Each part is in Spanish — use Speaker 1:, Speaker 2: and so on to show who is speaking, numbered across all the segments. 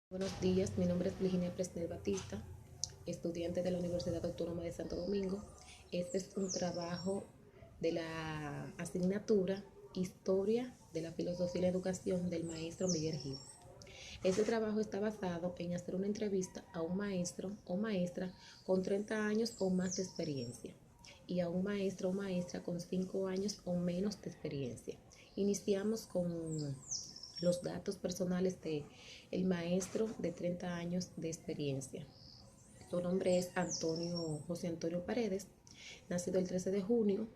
Speaker 1: Buenos días, mi nombre es Virginia Presnel Batista, estudiante de la Universidad Autónoma de Santo Domingo. Este es un trabajo de la asignatura Historia de la Filosofía y la Educación del maestro Miguel Gil. Este trabajo está basado en hacer una entrevista a un maestro o maestra con 30 años o más de experiencia y a un maestro o maestra con 5 años o menos de experiencia. Iniciamos con los datos personales de el maestro de 30 años de experiencia. Su nombre es José Antonio Paredes, nacido el 13 de junio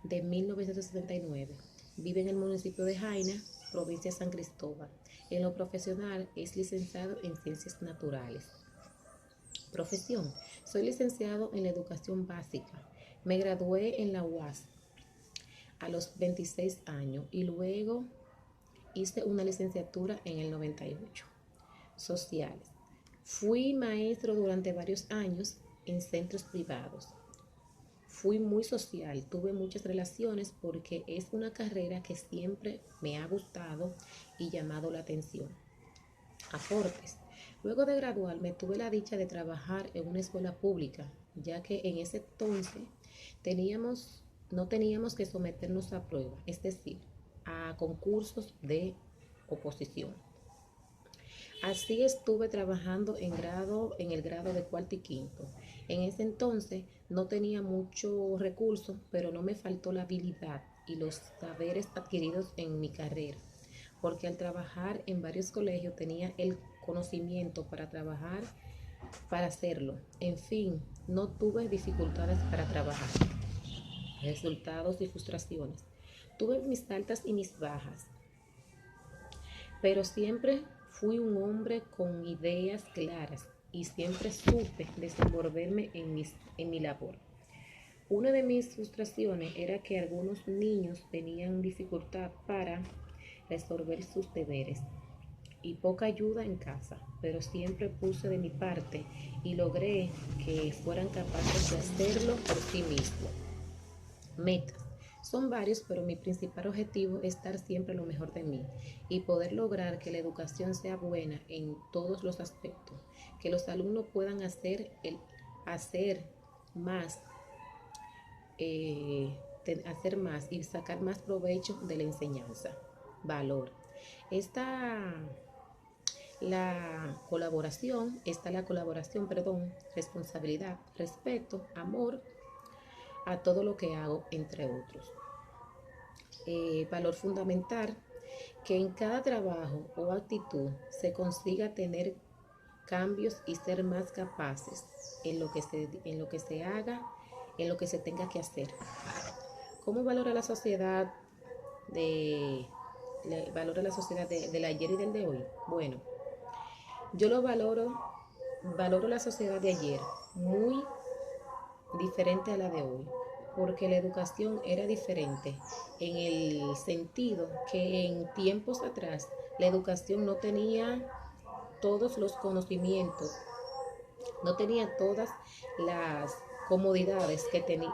Speaker 1: de 1979. Vive en el municipio de Jaina, provincia de San Cristóbal. En lo profesional es licenciado en Ciencias Naturales. Profesión: soy licenciado en la educación básica. Me gradué en la UAS a los 26 años y luego hice una licenciatura en el 98. Sociales: fui maestro durante varios años en centros privados. Fui muy social, tuve muchas relaciones porque es una carrera que siempre me ha gustado y llamado la atención. Aportes: luego de graduarme tuve la dicha de trabajar en una escuela pública, ya que en ese entonces no teníamos que someternos a prueba, es decir, a concursos de oposición. Así estuve trabajando en el grado de cuarto y quinto. En ese entonces no tenía mucho recurso, pero no me faltó la habilidad y los saberes adquiridos en mi carrera, porque al trabajar en varios colegios tenía el conocimiento para trabajar, para hacerlo. En fin, no tuve dificultades para trabajar. Resultados y frustraciones: tuve mis altas y mis bajas, pero siempre fui un hombre con ideas claras y siempre supe desenvolverme en mi labor. Una de mis frustraciones era que algunos niños tenían dificultad para resolver sus deberes y poca ayuda en casa, pero siempre puse de mi parte y logré que fueran capaces de hacerlo por sí mismos. Metas: son varios, pero mi principal objetivo es dar siempre lo mejor de mí y poder lograr que la educación sea buena en todos los aspectos, que los alumnos puedan hacer más, hacer más y sacar más provecho de la enseñanza. Valor: esta la colaboración, responsabilidad, respeto, amor a todo lo que hago, entre otros. Valor fundamental: que en cada trabajo o actitud se consiga tener cambios y ser más capaces en lo que se haga, en lo que se tenga que hacer. ¿Cómo valora la sociedad valora la sociedad del ayer y del de hoy? Bueno, yo valoro la sociedad de ayer muy diferente a la de hoy, porque la educación era diferente en el sentido que en tiempos atrás la educación no tenía todos los conocimientos, no tenía todas las comodidades que tiene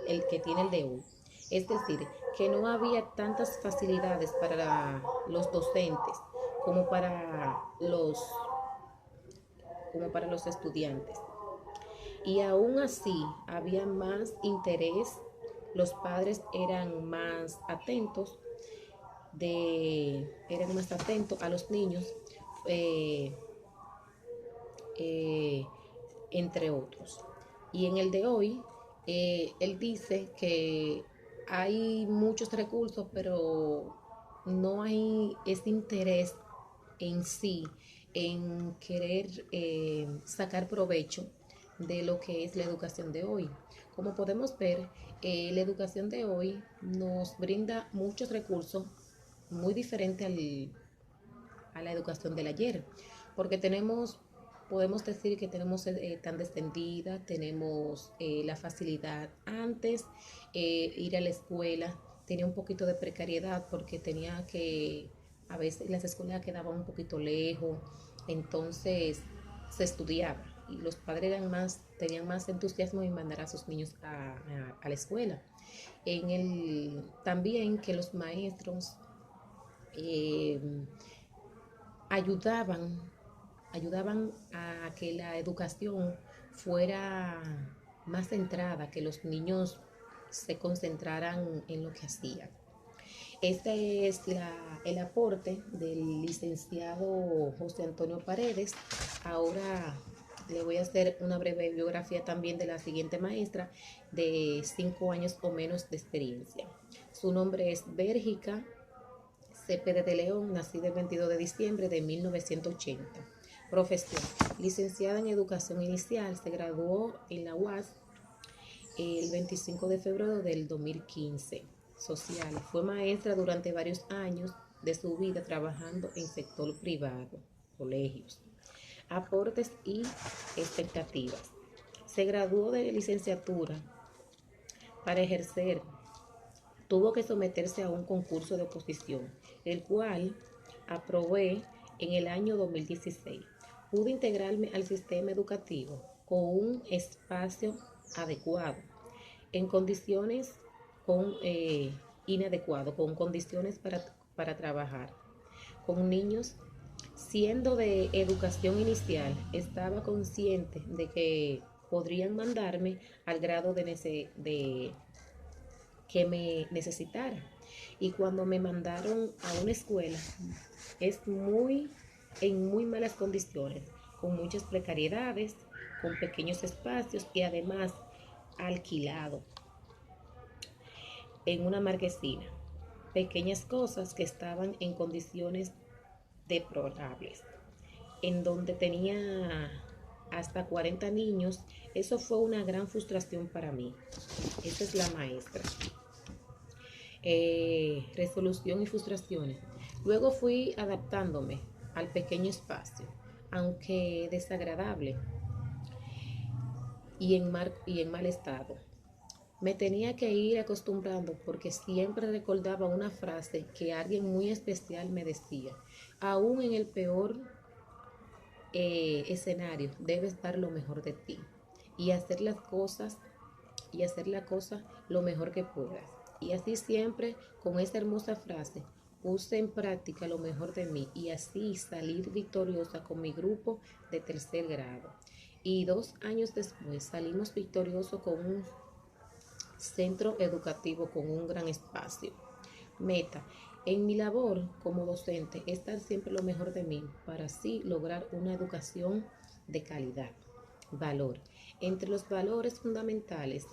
Speaker 1: el de hoy. Es decir, que no había tantas facilidades para los docentes como como para los estudiantes. Y aún así había más interés, los padres eran más atentos a los niños, eh, eh, entre otros. Y en el de hoy, él dice que hay muchos recursos, pero no hay ese interés en sí, en querer sacar provecho de lo que es la educación de hoy. Como podemos ver, la educación de hoy nos brinda muchos recursos muy diferentes a la educación del ayer, porque podemos decir que tenemos tan descendida, tenemos la facilidad. Antes, ir a la escuela tenía un poquito de precariedad porque a veces las escuelas quedaban un poquito lejos, entonces se estudiaba y los padres tenían más entusiasmo en mandar a sus niños a la escuela. También que los maestros eh, ayudaban ayudaban a que la educación fuera más centrada, que los niños se concentraran en lo que hacían. Este es el aporte del licenciado José Antonio Paredes. Ahora le voy a hacer una breve biografía también de la siguiente maestra de 5 años o menos de experiencia. Su nombre es Bérgica Cepeda de León, nacida el 22 de diciembre de 1980. Profesión: licenciada en Educación Inicial, se graduó en la UAS el 25 de febrero del 2015. Sociales: fue maestra durante varios años de su vida trabajando en sector privado, colegios. Aportes y expectativas: se graduó de licenciatura. Para ejercer, tuvo que someterse a un concurso de oposición, el cual aprobé en el año 2016. Pude integrarme al sistema educativo con un espacio adecuado, en condiciones inadecuado, con condiciones para trabajar con niños. Siendo de educación inicial, estaba consciente de que podrían mandarme al grado de que me necesitara. Y cuando me mandaron a una escuela, es en muy malas condiciones, con muchas precariedades, con pequeños espacios y además alquilado en una marquesina. Pequeñas cosas que estaban en condiciones deplorables, en donde tenía hasta 40 niños. Eso fue una gran frustración para mí. Esa es la maestra. Resolución y frustraciones. Luego fui adaptándome al pequeño espacio, aunque desagradable y en mal estado. Me tenía que ir acostumbrando porque siempre recordaba una frase que alguien muy especial me decía: aún en el peor escenario debes dar lo mejor de ti y hacer las cosas lo mejor que puedas. Y así siempre, con esa hermosa frase, puse en práctica lo mejor de mí y así salir victoriosa con mi grupo de tercer grado. Y 2 años después salimos victoriosos con un centro educativo con un gran espacio. Meta: en mi labor como docente es dar siempre lo mejor de mí para así lograr una educación de calidad. Valor: entre los valores fundamentales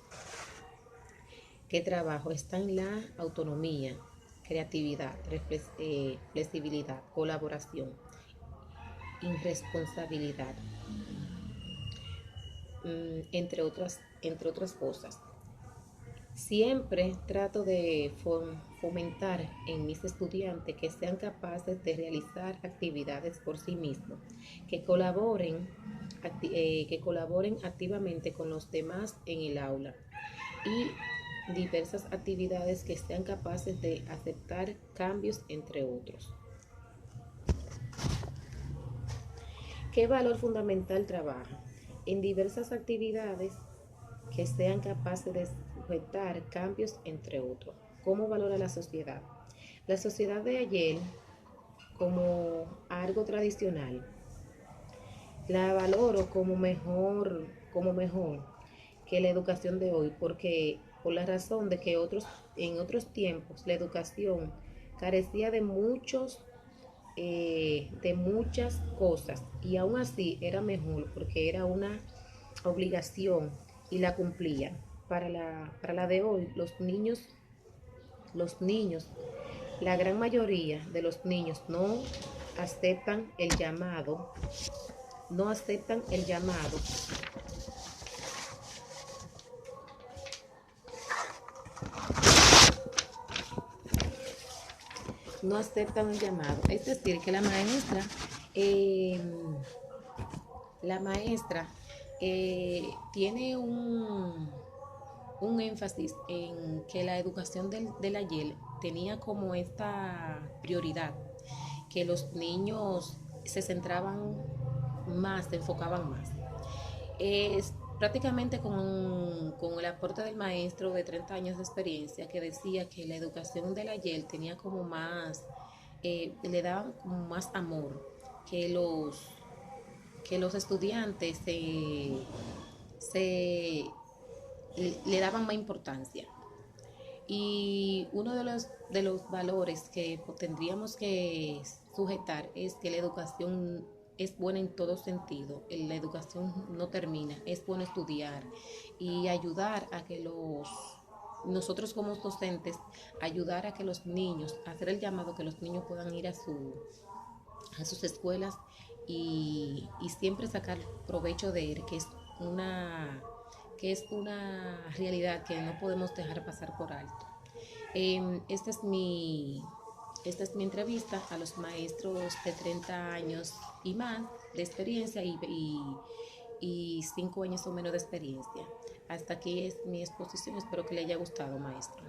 Speaker 1: que trabajo están la autonomía, creatividad, flexibilidad, colaboración, irresponsabilidad, entre otras cosas. Siempre trato de fomentar en mis estudiantes que sean capaces de realizar actividades por sí mismos, que colaboren activamente con los demás en el aula y diversas actividades que sean capaces de aceptar cambios, entre otros. ¿Qué valor fundamental trabaja? En diversas actividades que sean capaces de sujetar cambios, entre otros. ¿Cómo valora la sociedad? La sociedad de ayer, como algo tradicional, la valoro como mejor que la educación de hoy, porque por la razón de que en otros tiempos la educación carecía de muchas cosas, y aún así era mejor porque era una obligación y la cumplían. Para la de hoy, los niños, la gran mayoría de los niños aceptan el llamado, no aceptan el llamado no aceptan el llamado. Es decir, que eh, la maestra tiene un énfasis en que la educación del ayer tenía como esta prioridad, que los niños se centraban más, se enfocaban más. Es prácticamente con el aporte del maestro de 30 años de experiencia, que decía que la educación del ayer tenía le daban como más amor, que que los estudiantes se le daban más importancia. Y uno de los valores que tendríamos que sujetar es que la educación es buena en todo sentido. La educación no termina, es bueno estudiar y ayudar a que nosotros como docentes, ayudar a que los niños, hacer el llamado que los niños puedan ir a sus escuelas y siempre sacar provecho de él, que es una realidad que no podemos dejar pasar por alto. Eh, esta, es mi, esta es mi entrevista a los maestros de 30 años y más de experiencia y 5 años o menos de experiencia. Hasta aquí es mi exposición, espero que le haya gustado, maestro.